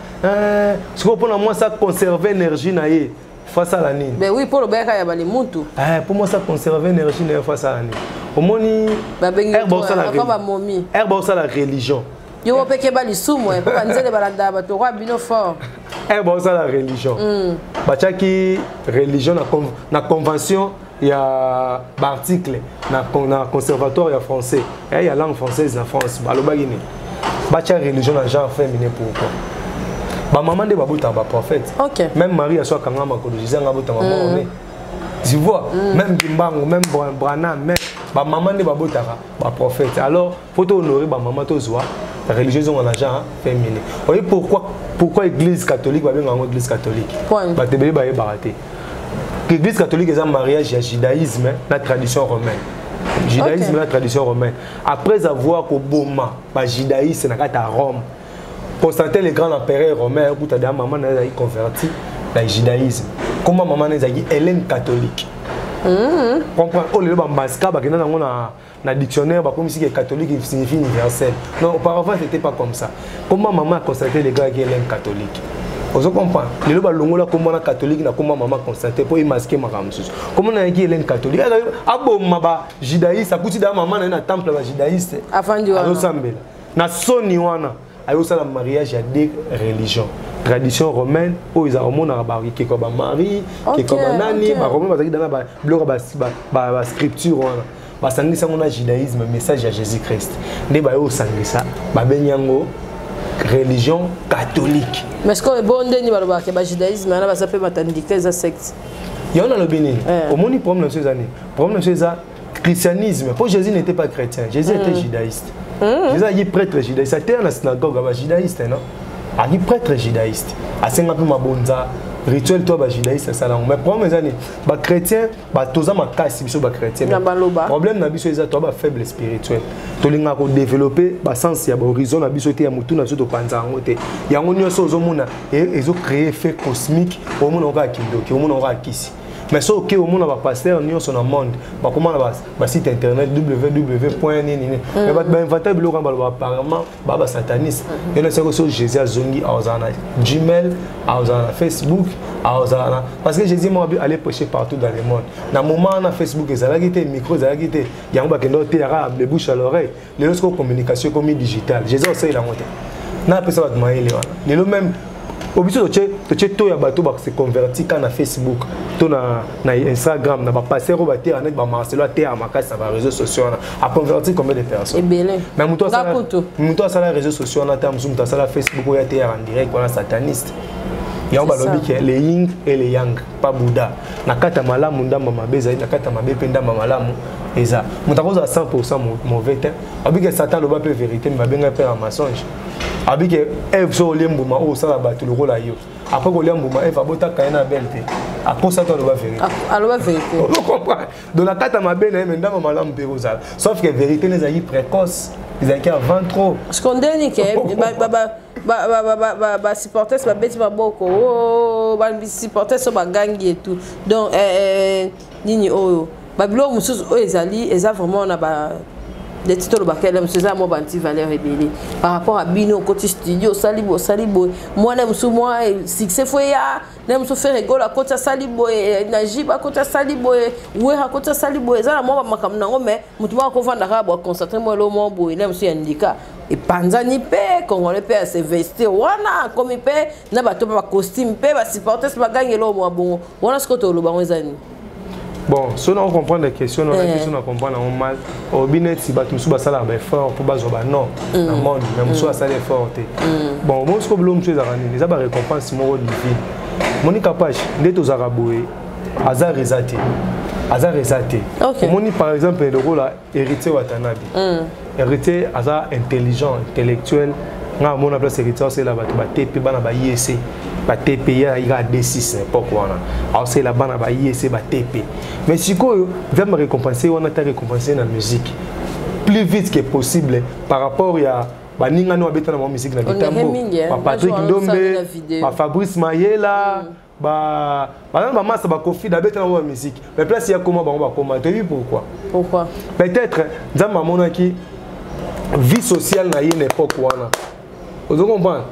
ce qu'on pour moi ça conserver énergie na ye face à la nuit. Ben oui, pour le bec, il y a des moutou. Pour moi, ça conserve l'énergie face à la nuit. Au moins, herbe ça la religion. Yo pe ke bali sumo e pa nzele balanda ba to kwa bino fort. Herbe ça la religion. Bachaki religion na convention il y a article na conservatoire ya français. Il y a langue française en France. Balobagini. Bachaki religion na genre féminin pourquoi? Ba maman de babuta ba prophète. Okay. Même Marie a soit kanga makolo jizanga buta maman. Tu vois, même Kimbango, même Branham, même ba maman de babuta ba prophète. Alors, faut honorer ba maman to zwa. religieuse on a genre féminin. Vous voyez pourquoi l'église catholique va bien en église catholique. Bah te bébé bah baraté. L'église catholique est un mariage à judaïsme, la tradition romaine. Judaïsme la tradition romaine. Après avoir qu'au Boma, bah judaïsme à Rome. Constantin le grand empereur romain, où ta maman n'a été converti dans le judaïsme. Comment maman n'a été Hélène catholique. Comprends? Oh le masca, bah dans le dictionnaire, comme si catholique signifie universel. Non, auparavant c'était pas comme ça. Comment maman a constaté les gars qui Hélène catholique? Vous comprenez? Les gens qui sont comment catholique, comment maman constaté pour y masquer ma ramsus. Comment on a dit Hélène catholique? Ah bon, ma judaïste, ça coûte maman dans un temple judaïste. Avant du na soni wana ayo sala mariage à deux religions. Tradition romaine où ils ont mon arabe qui comme Marie, qui comme nani, ba romain bazaki dans ba blora ba scripture wana. Ba sangisa mon judaïsme message à Jésus-Christ. Ne ba yo sangisa ba benyango religion catholique. Mais ce que bon deni ba ke ba judaïsme na ba sape matandika za secte. Yona lo bini. Au moni problème ces années. Problème ces christianisme. Pour Jésus n'était pas chrétien, Jésus était judaïste. Jésus a dit prêtre judaïste. C'était un synagogue judaïste, non? A dit prêtre judaïste. A c'est un peu ma bonza rituel toi ba judaïste ça là. Mais problème les années, ba chrétien, ba toza ma casse biso ba chrétien. Problème na biso eza toi ba faible spirituel. To linga ko développer ba sens ya ba horizon na biso te ya mutu na so to panza ngote. Ya ngonyo so zo mona ezo créer effet cosmique au monde on va kindoki, au monde on va kisi. Mais ce qui est au monde va passer en union sur le monde, bah comment va site internet www.nini. Mais bah inventer le grand apparemment bah sataniste. Il y a une chose Jésus a zongi à Ozana Gmail, à Ozana Facebook, à Ozana parce que Jésus m'a allé prêcher partout dans le monde. Dans le moment on a Facebook et ça a quitté micro, ça a quitté. Il y a un bac de arabe, les bouches à l'oreille, les autres communication comme digital. Jésus aussi il a monté. Na personne va demander les le même. Au but de tu as bateau se converti quand na Facebook, to na Instagram, na passer au bâtir avec Marcelo à terre à sur les réseaux sociaux, a converti combien de personnes? Mais muto ça les réseaux sociaux na terme zoom ça la Facebook ou terre en direct voilà sataniste. Il y a un balobi qui est les yin et les yang, pas Bouddha. Na kata malamu ndamba mabeza, na kata mabepe ndamba malamu eza. Mutakoza 100% mauvais temps. Abi que Satan le ba peu vérité, mais benga peur en mensonge. Abi que Eve so liembuma o sala batu le rôle ayo. Après ko liembuma Eve abota kaina belte. Après Satan le ba vérité. Alors ba vérité. On comprend. Dans la kata mabena mais ndamba malamu pe ozala. Sauf que vérité les ayi précoce. Ils ont avant trop. Ce qu'on dit que supporter ça bête pas beaucoup. Oh, supporter ça gangi et tout. Donc nini oh, bablo musus oh ezali eza vraiment on a des titres bakel musus za mo banti valeur rebelle par rapport à bino côté studio salibo moi na musu moi succès foya na musu faire rigolo à côté salibo na jiba côté salibo we ha côté salibo eza mo makam nango mais mutu ba ko vanda ka bo concentrer moi lo mo boy na musu yandika et panzani pe congolais pe se vestir wana comme pe na bato ba costume pe ba supporter ba gagner lo mo bon wana ce que to lo ba wezani. Bon, si on comprend les questions, on a des questions à comprendre mal. Au binet, si tu as ça fort pour baser non, dans le monde, même si ça est fort. Bon, moi ce que je veux dire, c'est que les récompenses sont divines. Moni capable d'être aux Araboués, hasard résaté. Moni par exemple le rôle héritier Watanabe. Héritier hasard intelligent, intellectuel. Nga mona place héritier c'est là ba TP bana ba IEC. Ba TP ya ira D6 pourquoi wana. Alors c'est la bana ba IEC ba TP. Mais si quoi va me récompenser on a ta récompenser dans la musique plus vite que possible par rapport à ba ninga no abeta na musique na bitambo. Ba Patrick Ndombe, ba Fabrice Mayela, ba massa ba Kofi d'abeta na musique. Mais place il y a comment ba comment tu vu pourquoi? Peut-être dans ma mona qui vie sociale na une époque wana. Vous comprenez?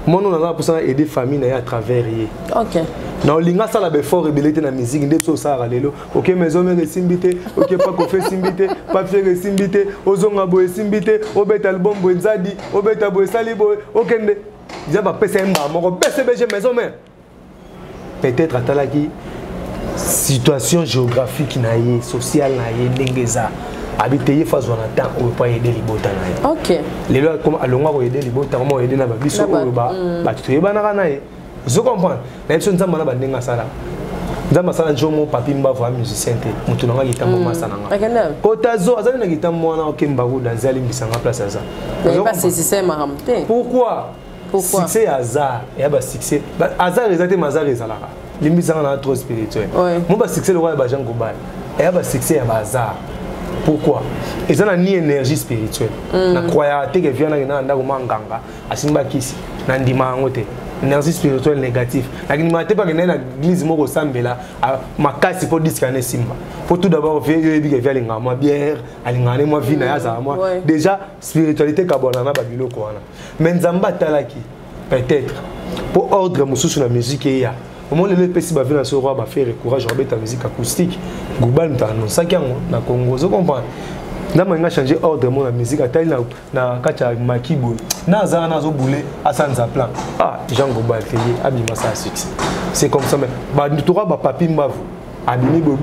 Mon nom a pour ça aider famille à travers y. OK. Non linga ça la fort rebellité na musique ndé so ça lelo. OK mes hommes resimbité, OK pas ko fait simbité, pas faire resimbité, ozonga boy simbité, obet album boy nzadi, obet boy sali boy, OK ndé. Déjà ba pesa mba moko BCBG mes hommes. Peut-être atalaki situation géographique na yé, sociale na yé ndengeza. Habiter face on attend on pas aider les botans. OK. Les lois comme alonga ko aider les botans, comment aider na ba biso ko ba tu yeba na kana e. Je comprends. Même si on nzamba na ba ndenga sala. nzamba sala njomo papi mbavu a musicien te mutu nanga gitambo masana nga kotazo azali na gitambo wana okemba kuda nzali mbisanga place aza pas c'est maramte pourquoi succès hasard et ba succès hasard ezate mazar ezalaka limbisanga na trop spirituel mo ba succès le roi ba Jean Gobal et ba succès ya hasard pourquoi ils ont ni énergie spirituelle na croya te que vient na ndako manganga asimba kisi na ndima ngote énergie spirituelle négative lakini mate pas que na église moko sambela makasi pour discaner simba pour tout d'abord faire yo ebi que vient ngama bière alingane moi vina ya za moi déjà spiritualité kabona na babiloko wana mais nzamba talaki peut-être pour ordre mususu na musique ya au moment le PC ba vina so roi ba faire courage robeta musique acoustique Gobal ntano sakiango na Congo zo comprendre ndama nga changer ordre mon la musique atali na kacha makibo na za na zo boule asanza plan Jean Gobal teye abima sa succès c'est comme ça mais ba ntoura ba papi mbavu abimi bo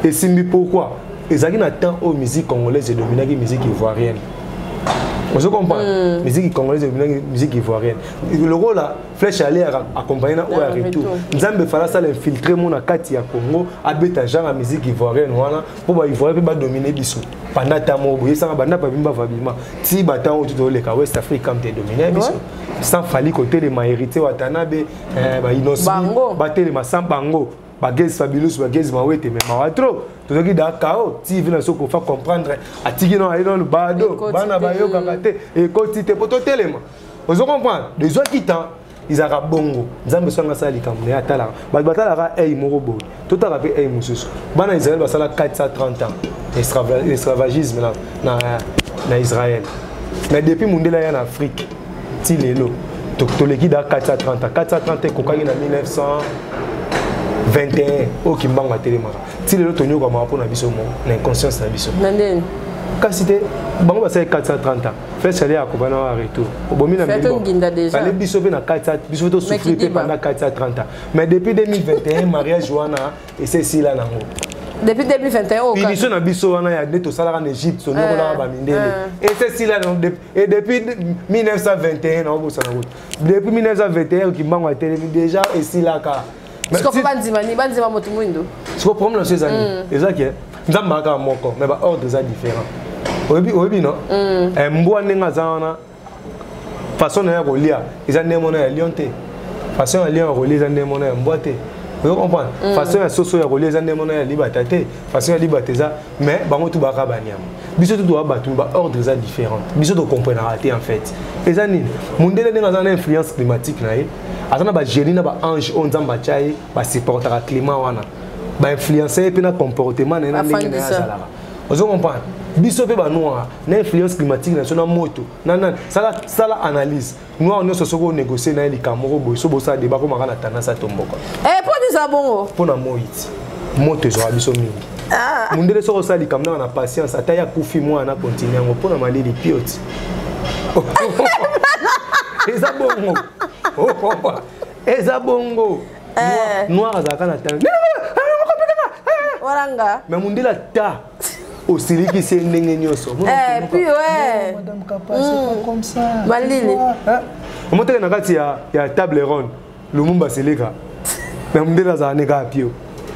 et simbi pourquoi ezaki na temps au musique congolaise et dominait la musique ivoirienne. Vous comprenez? Musique congolaise et musique ivoirienne. Le rôle là, Flèche allait accompagner au retour. Nzambe fala ça l'infiltrer mon akati à Congo, abeta genre la musique ivoirienne voilà pour ba ivoirien peut dominer biso. Pendant tamo boye ça banda pa bimba vabima. Ti batan au tout le ka West Afrique comme te dominer biso. Sans fali côté les mahérité Watanabe ba Inosi bater les Massambango. Bagez fabulous bagez mawete mais mawatro to qui d'accord ti vient so ko fa comprendre atiki non aller dans le bado bana bayo kakate et koti te poto telema vous comprendre les gens qui temps ils ara bongo nzambe songa sali kamne atala batala ay morobo tout à fait ay mususu bana Israël basala 430 ans esclavagisme na Israël mais depuis mondela ya en Afrique ti lelo to leki da 430 kokaki na 1921 au Kimbanga Télémara. Si le tonio comme rapport na biso mo na inconscience na biso. Nandene. Kasite bango ba 430 ans. Fait chaler à Kobana à retour. Obomi na Mimbo. Les biso na 400 biso to souffrir pendant 430 ans. Mais depuis 2021 mariage wana et c'est si là nango. Depuis 2021 au Cas. Biso na biso wana ya neto sala en Égypte so nyoko na ba mindele. Et c'est si là et depuis 1921 na obosa na route. Depuis 1921 Kimbanga Télémara déjà et si là ka parce que banzima moto mwindo. Ce problème là ces années. Exact. Nzamba ka moko mais ba ordre za différent. Obi non. Mbo nenga zana façon na rolia, ils en demona ya lionté. Façon ya lion rolia ils en demona ya mboité. Vous comprenez? Façon ya soso ya rolia ils en demona ya liberté. Façon ya liberté ça mais bango tout baka banyam. Biso tout doit battre ba ordre za différent. Biso to comprendre rater en fait. Les années mondele nenga zana influence climatique na ye. Azana ba génie na ba ange on nzamba chai ba supporter à climat wana ba influencer pe na comportement na ndenge na zala ozo comprendre biso pe ba noir na influence climatique na sona moto nan sala analyse noir no sosoko négocier na likamoko boy so bosa débat ko makana tanasa tomboko pour des abongo pour na moiti moto zo biso mingi mundele soko sali kamna na patience ataya kufi moi na continuer ngo pour na malili pioti eza bongo eza bongo noir azaka na tanga waranga mais mundela ta osiliki se ndenge nyoso puis ouais madame Kapa c'est pas comme ça malili omote na kati ya table ronde lumumba seleka mais mundela za neka pio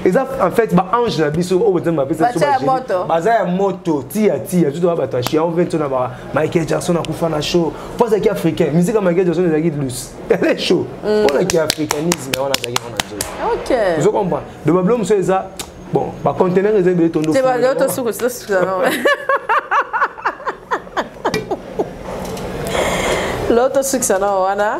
eza en fait ba ange na biso o botemba pesa so ba baza ya moto tia tout ba ta chien on vient na ba Michael Jackson na kufa na show pour ça qui africain musique Michael Jackson est qui loose elle est chaud pour qui africanisme on a ça qui on a dit OK vous comprenez de bablom so eza bon ba conteneur eza be tondo c'est ba l'autre sous l'autre succès non wana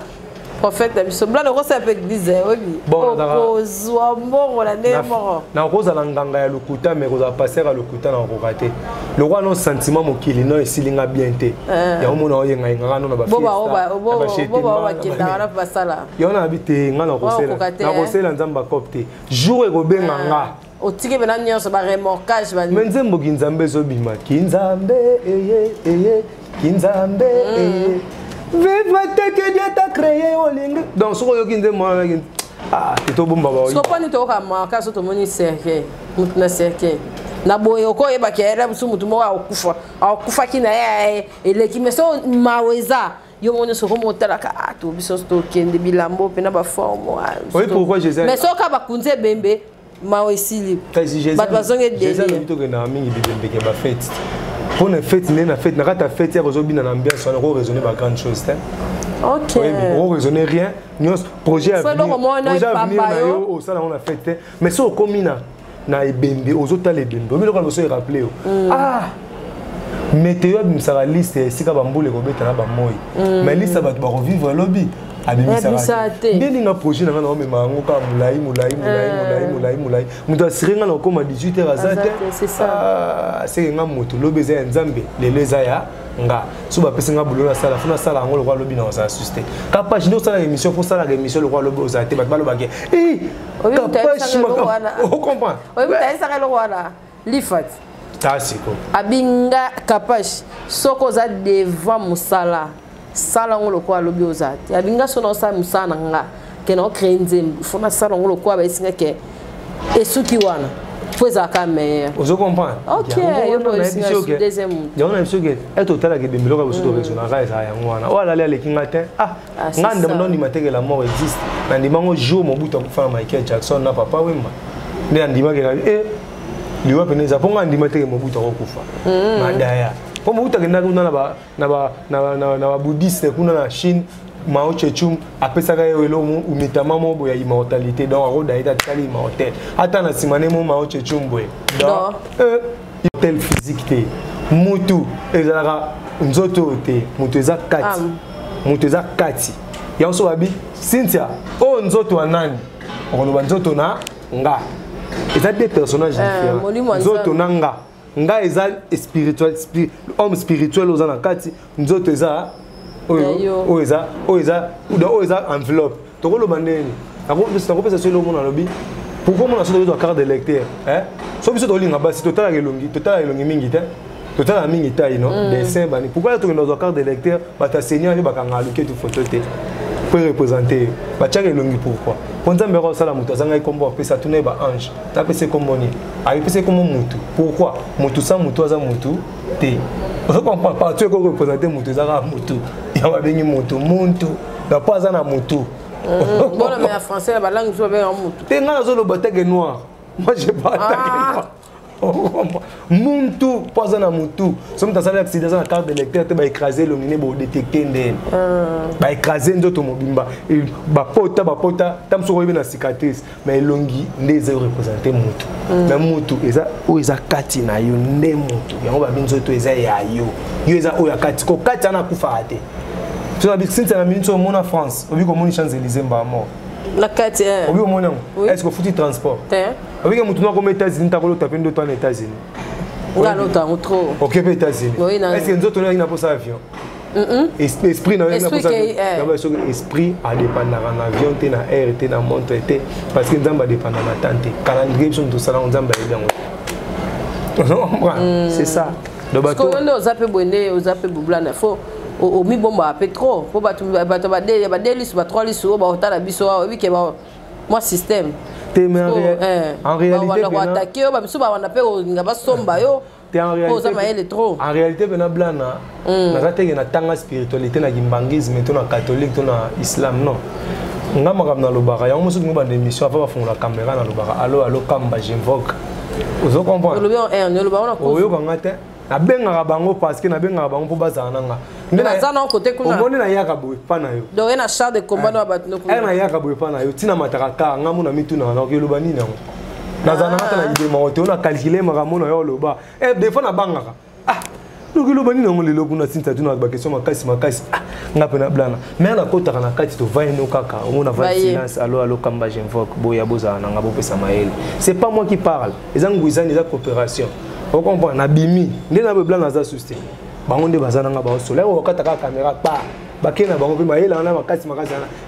prophète biso bla le rose avec disait oui bon kozwa mbongo la nemo na koza la nganga ya lokuta mais koza passer à lokuta na kokate le roi non sentiment mokili non esilinga bien te ya omona oyenga nganga no na ba fiesta boba kinda na basala yona habite nga na kosela nzamba kopte jour ekobenga nga otike bena nyonso ba remorquage ba mais nzembo kinzambe zo bima kinzambe kinzambe vive que Dieu t'a créé au lingue. Donc ce que tu dis moi c'est au bon baba. Ce que tu as ma kaso to moni cercle. Mutna cercle. Na boye oko eba ke era busu mutu mo akufa. Akufa kina ya ele kimeso maweza. yo moni so ko motala ka to biso to kende bilambo pena ba forme. Oui, pourquoi Jésus? Mais so ka ba kunze bembe ma osili. Ba bazonge de. Jésus le bito que na mingi de bembe ke ba fête. Pour une fête, na fête, na ta fête, ya rezo bina na ambiance, on va raisonner ba grande chose, OK. Oui, on raisonner rien. Nous projet à venir. Projet à venir na yo au salon on a fête. Mais so komina na ebembe, aux autres les bembe. Mais le quand se rappeler. Ah. Météo bimsara liste sika bambule ko beta na ba moyi. Mais liste ba ba revivre lobby. Abimisa. Ndeni nga projet na na mema ngo ka mulai. Muta sirenga na koma 18h azate. C'est ça. Ah, c'est nga moto lobeza ya nzambe leleza ya nga. So ba pesa nga bulo na sala funa sala ngo lokwa lobby na sa assisté. Kapage ndo sala émission pour sala émission lokwa lobby ozate ba ba lobaki. Kapage on comprend. Oui, mais ça le wala. Lifat. Tasiko. Abinga Kapage soko za devant musala. Sala ngolo kwa lobi ozati abinga sono sa musana nga kena krenze fona sala ngolo kwa ba isinga ke esuki wana poza ka meilleur ozo comprendre. OK yo bo isinga su deuxième yo na biso ke e total ke bembelo ka biso to resona ka eza ya ngwana wala le le kinga te ngande mno ni mateke la mort existe na ndima ngo jour mobuta ku fana Michael Jackson na papa wemba ne ndima ke liwa peneza ponga ndima te mobuta ko kufa madaya pour mobuta ke na ba bouddhiste kuna na Chine Mao Tse-tung apesaka elo umitama mo boya immortalité donc ro daita tali immortel ata na simane mo Mao Tse-tung boye donc tel physique te mutu ezalaka nzoto te mutu eza kati mutu eza kati yanso babi Cynthia o nzoto anani okoloba nzoto na nga eza des personnages différents nzoto na nga eza spirituel homme spirituel aux anakati nzoto eza oza enveloppe tokoloba ndeni nakopesa so eloko na lobi pourquoi mona so tozwa carte de lecteur so biso tolinga basi totalaka elongi mingi te totalaka mingi tai no dessin bani pourquoi tokenda kozwa carte de lecteur bato aseignant yo bakanga aluki etu photo te po représenter batiaka elongi pourquoi po nzambe akosala moto azangai kombo apesa tuna ye baange apesa kombo nini apesa kombo mutu pourquoi mutu sa mutu aza mutu te ozokomprendre partout eko représenter mutu ezaka mutu ya babengi mutu muntu na po aza na mutu bona mais en français la langue so ba mutu te nga nazoloba teke noir moi je pas teke noir muntu poza na mutu somme tasala accident na carte de lecteur te ba écraser le nini bo détecter ndene ba écraser nzoto mobimba ba pota tam so na cicatrice mais longi ndeze représenter mutu mais mutu eza o eza kati na yo nde mutu yango ba binzoto eza ya yo eza o ya kati ko kati ana kufa te so na bixinte na minso mona France obi ko moni Champs-Élysées mba mort la kati obi ko mona est-ce que foutu transport avec un mouton comme États-Unis, tu as tapé d'autres en États-Unis. Là, l'autre trop. Ok, États-Unis. Est-ce que nous autres, on a pour ça avion? Esprit, non, esprit a dépendre en avion, tu na air, tu na montre, parce que nous avons dépendre en attente. Calendrier, tout ça, nous avons bien. C'est ça. Parce que nous avons zappé bonnet, nous avons boublana, faut au mi bomba pétro, faut battre des listes, trois listes, au bas la biso, oui que moi système. En réalité, en réalité, blana, na tanga spiritualité na gimbangisme, to na catholique, to na islam non. Nga makam na lobaka, yango musu ngba d'émission avant ba la caméra na lobaka. Allo kamba j'invoque. Vous comprenez? Le lobaka on a ko. Oyo kanga te. Na benga bango parce que na benga bango po bazana nga. Na zana côté kuna. Omoni na yaka boy pa na yo. Donc na char de combat na bat no. Na yaka boy pa na yo. Tina mataraka nga muna mituna na ko lobani na. Na zana ngata na idée ma na calculer makamona yo loba. Des fois na bangaka. Ah. Donc lobani na ngole lokuna sinta tuna ba question makasi. Ah, nga pena blana. Mais na kota kana kati to vai no kaka. On a va silence allo kamba j'invoque boya bozana nga bo pesa maele. C'est pas moi qui parle. Les angouizani za coopération. Vous comprenez? Nabimi, ndé na blanc na za souci. Bango nde bazana nga ba solo. Là okata ka caméra pa. Bakena bango pe maela na makasi na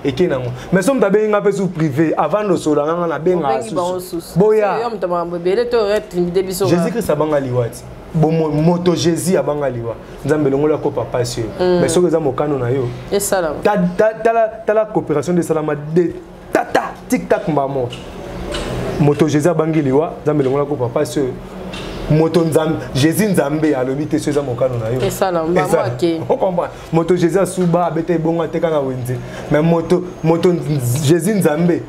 ekena ngo. Mais somme tabe nga pe sous privé avant de solo nga na benga sous. Boya. Yo mtama mbele to retimide biso. Jésus Christ abanga liwati. Moto Jésus abanga liwa. Nzambe longola ko papa sur. Mais soki za mokano na yo. Et salam. La coopération de salama de tata tic tac mbamo. Moto Jésus abangi liwa, nzambe longola ko papa sur. moto nzambe Jésus nzambe alobite so za mokano na yo et ça là OK on comprend moto Jésus suba abete bonga teka na wenze mais moto Jésus nzambe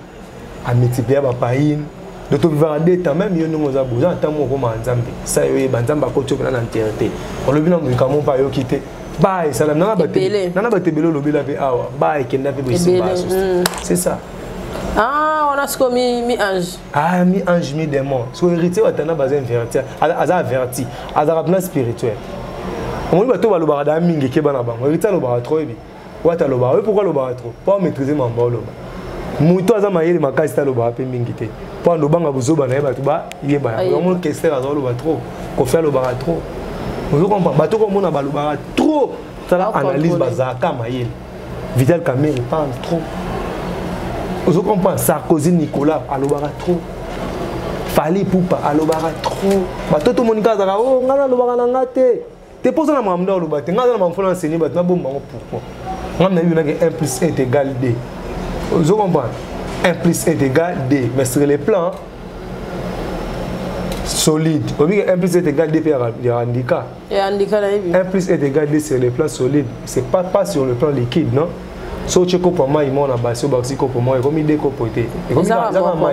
a multiplier ba païne de to vivre des temps même yo ngo za boza tamo ko manzambe ça yo banzamba ko topela na entièreté on le bina mo kamo pa yo kité bye salam nana batebelo lobela pe awa bye kenda pe bosimba c'est ça. Ah, on a ce qu'on mi ange. Ah, mi ange, mi démon. So héritier wa tana bazin averti, averti, azarabna spirituel. On va to balobara da mingi ke bana bango. Héritier lobara trop ebi. Wa ta lobara, pourquoi lobara trop? Pas maîtriser mamba loba. Muto aza mayele makasi ta lobara pe mingi te. Pas lobanga buzoba na ba to ba yeba. On kester aza lobara trop. Ko faire lobara trop. Vous comprenez? Bato ko mona ba lobara trop. Ça la analyse bazaka mayele. Vital Kamerhe parle trop. Vous comprenez? Sarkozy Nicolas alobara trop. Fali Poupa alobara trop. Bato to monika zaka oh ngana alobara na ngate. Te pose na mamda alobate. Ngana na mamfona enseigner bato na bomba pourquoi. Ngana yuna que 1 + 1 = 2. Vous comprenez? 1 + 1 = 2. Mais sur les plans solides. Vous voyez que 1 + 1 = 2 il y a handicap. 1 + 1 = 2 sur les plans solides. C'est pas sur le plan liquide, non? So cheko pour moi il m'a basé au baxi pour moi et comme idée ko poté et comme ça moi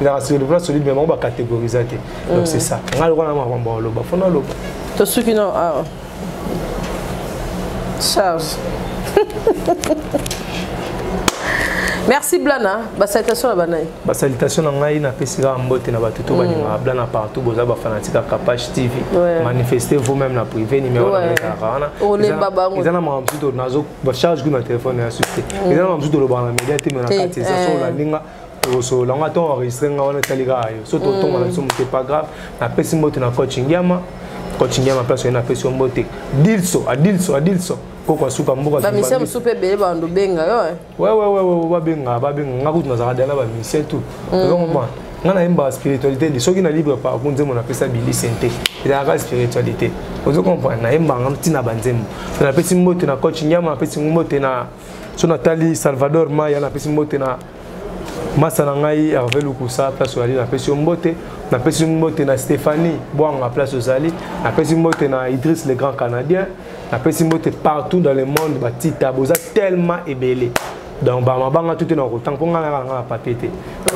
il a sur le plan solide mais on va catégoriser donc c'est ça on a le droit à ma loba fona loba to ceux qui non charge. Merci Blana, ba salutation la banaï. Ba salutation na ngai na pesira mbote na batuto baninga Blana partout boza ba fanatique Kapach TV. Manifestez vous-même na privé numéro na kana. Ole baba ngo. Ezana mamsuto nazo ba charge ku na téléphone ya suite. Ezana mamsuto lo ba na média te na kati za so la linga so la ngato enregistrer nga wana taliga ayo. So to to mala so c'est pas grave. Na pesi mbote na coaching yama place na pesi mbote. Dilso. Pourquoi soupa mboka ba mission soupe bele ba ndo benga yo ouais ba benga ngakuti na zakadela ba mission tout donc moi ngana imba spiritualité de soki na libre par contre nzemo na pesa bili santé et la spiritualité vous comprenez na imba ngam tina banzemo na pesi mbote na coach nyama na pesi mbote na so Nathalie Salvador Maya na pesi mbote na Masa na ngai Hervé Lukusa place ali na pesi mbote na pesi mbote na Stéphanie Boanga place Ozali na pesi mbote na Idriss le grand canadien na pesi mbote partout dans le monde batita boza tellement ébélé donc ba mabanga tout est dans autant pour ngala ngala papier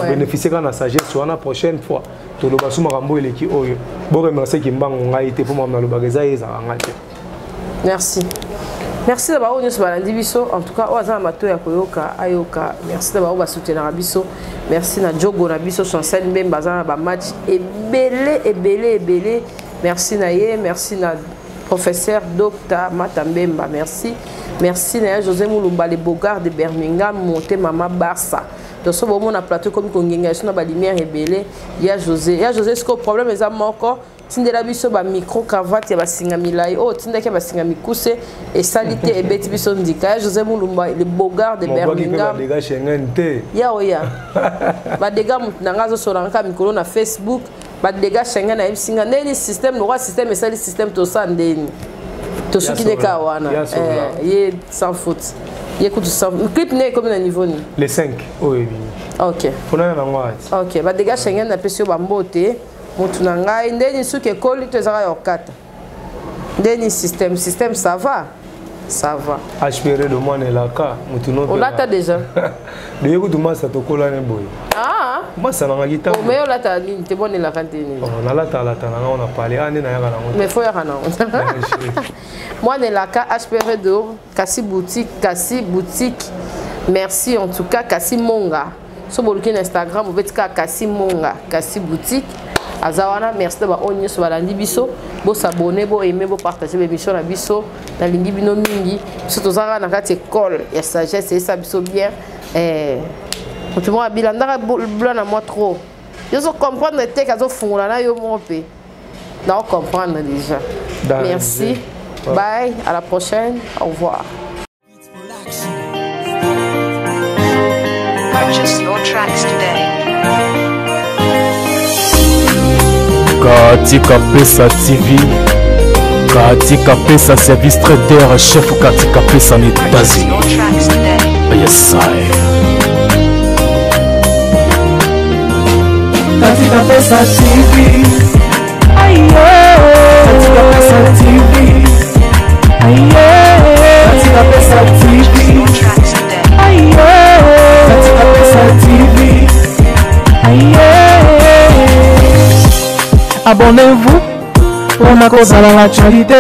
bénéficier kana sagesse sur la prochaine fois to lo basuma kambo eleki oyo bo remercier ki mbango ngai te pour moi na lo bageza eza ngate. Merci d'abord au nyos balandi biso en tout cas oza mato ya koyoka ayoka merci d'abord ba soutenir biso merci na Jogo na biso Chancel Mbemba za ba match ébélé merci na ye merci na professeur Dr Matambemba merci na José Moulumba les Bogards de Birmingham monté Mama Barça donc ce moment na plateau comme kongenga sur na ba lumière ébélé ya José ce que problème est moko tindela biso ba micro cravate ya basinga milai oh tindaki basinga mikuse et salité et beti biso ndika José Moulumba les Bogards de Birmingham dégâts chengente ya oya ba dégâts nangazo solanka mikolo na Facebook ba dégâts Schengen na singa ndeni système le roi système et ça le système to ça ndeni to ce qui n'est ka wana ye sans faute ye écoute ça clip né comme na niveau ni les 5 oui OK fona na ngwa OK ba dégâts Schengen na pesio ba mbote mutu na ngai ndeni suke koli to ezaka yokata ndeni système ça va aspiré de moi ne la ka mutu no on l'a déjà de yeku tuma sa to kola ne boy moi ça na ngita o meyo lata ni te bonne la kantine on a lata na on a parlé ande na yaka na mais faut yaka na moi ne la ka aspiré de Kassi boutique merci en tout cas Kassi Monga so boluki na Instagram vous vetka Kassi Monga Kassi boutique azawana merci de ba onyo so balandi biso bo s'abonner bo aimer bo partager l'émission na biso na lingi bino mingi surtout zara na kati école ya sagesse et ça biso bien tout moi bilanda blanc na moi trop je so comprendre te ka zo fungula na yo mo pe na comprendre déjà merci bye à la prochaine au revoir. Purchase your tracks today. Katika Pesa TV, Katika Pesa Service Trader, chef Katika Pesa en États-Unis. Yes, I. Katika Pesa TV, abonnez-vous pour cause à l'actualité.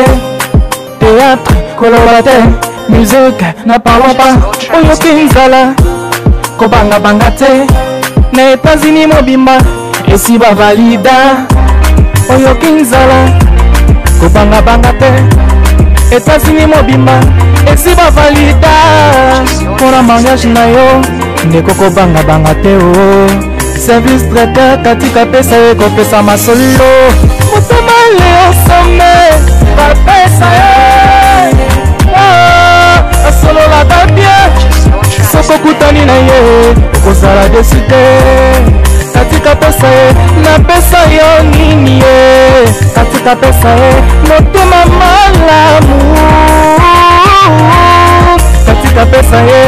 Théâtre, colorateur, musique, n'en parlons pas. Oyo Kinzala, Kobanga Bangate, na États-Unis mobimba, et si va valida. Oyo Kinzala, Kobanga Bangate, États-Unis mobimba, et si va valida. Pour la mariage na yo, ndeko Kobanga Bangate oh. Service traiteur, katika pesa ye kopesa masolo. Motema leo sommet, pa pesa ye. Solo la tapie, soko kutani na ye, kozala deside. Katika pesa ye, na pesa yo nini ye. Katika pesa ye, motema malamu. Katika pesa ye,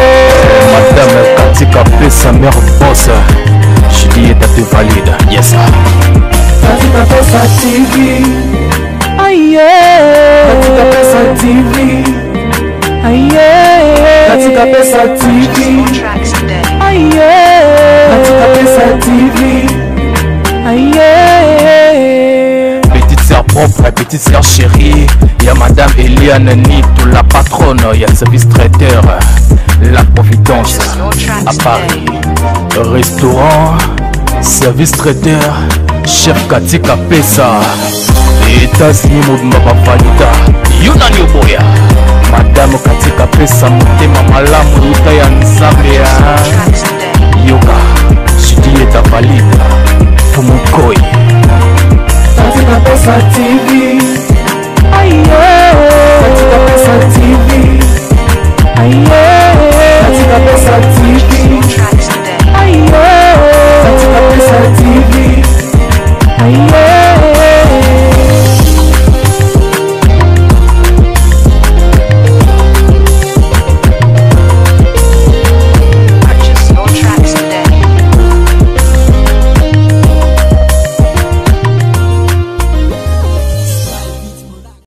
Madame katika pesa mère boss. Juliette te valide, yes. katika pesa TV, aye. Katika pesa TV. Aye, katika pesa TV. Aye, katika pesa TV. Aye. Petite sœur propre, petite sœur chérie. Y'a Madame Eliane Nito, la patronne. Y'a le service traiteur, la Providence à Paris. Restaurant, service traiteur, chef Katika Pesa. États-Unis mobimba valida. Yunani Oboya. Madame Katika Pesa motema malamu luta ya nzambe ya yoga Juliette valide Fumukoi. Katika pesa TV.